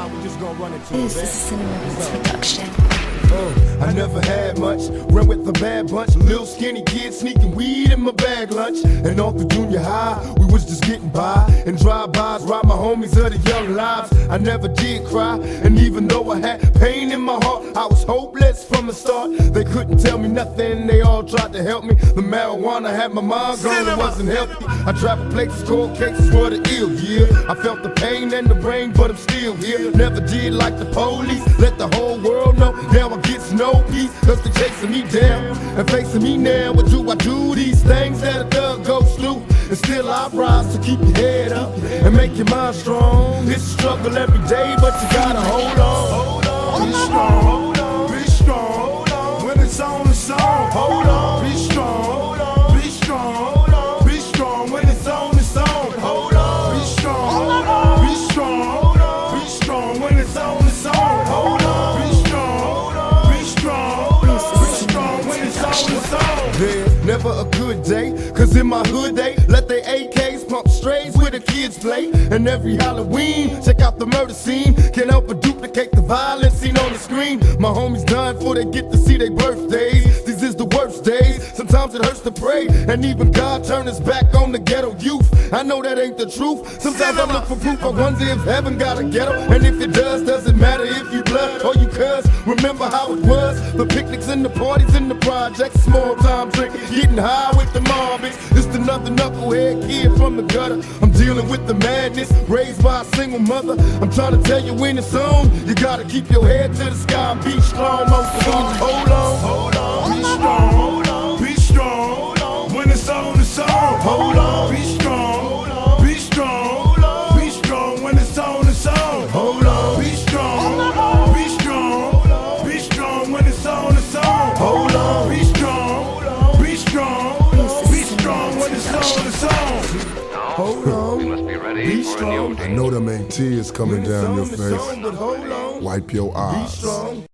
This is a Cinnamon production. I never had much, ran with a bad bunch. Little skinny kid sneaking weed in my bag lunch. And all through junior high, we was just getting by. And drive-bys, ride my homies of the young lives. I never did cry, and even though I had pain in my heart, I was hopeless from the start. They couldn't tell me nothing, they all tried to help me. The marijuana had my mind going, it wasn't healthy. I traveled places, cold cases were the ill, yeah. I felt the pain and the rain, but I'm still here. Never did like the police, let the whole world know. Now I get no peace, cause they chasing me down and facing me now. What do I do? These things that a thug goes through, and still I rise to keep your head up and make your mind strong. It's a struggle every day, but you gotta hold on. Hold on, be strong, hold on, be strong, hold on. When it's on the song, hold on, be strong, hold on, be strong, hold on, be strong. When it's on the song, hold on, be strong, hold on, be strong, hold on, be strong. When it's on the song, hold on, be strong, be strong when it's on the song. There's never a good day, cause in my hood they let their AKs pump strays where the kids play. And every Halloween, check out the murder scene. Can't help but duplicate the violence seen on the screen. My homies dying before they get to see their birthdays. These is the worst days, sometimes it hurts to pray. And even God turned his back on the ghetto youth. I know that ain't the truth, sometimes I look for proof. I wonder if heaven got a ghetto, and if it does, doesn't matter if you blood or you cuz. Remember how it was, the picnics and the parties in the projects, small time drinking, getting high with the Marvins. Just another knucklehead kid from the gutter. I'm dealing with the madness, raised by a single mother. I'm trying to tell you when it's on, you gotta keep your head to the sky and be strong. Most of all, hold on, hold on, be strong, hold on, be strong, hold on. When it's on the song, hold on, be strong, hold on, be strong, hold on, be strong. When it's on the song, hold on, be strong, be strong, be strong. When it's on the song, hold on, be strong, be strong, be strong. When it's on the song, hold on, You must be ready be for a new strong. day. I know them ain't tears coming When it's down on your the face. song, but hold on, Wipe your be eyes. strong.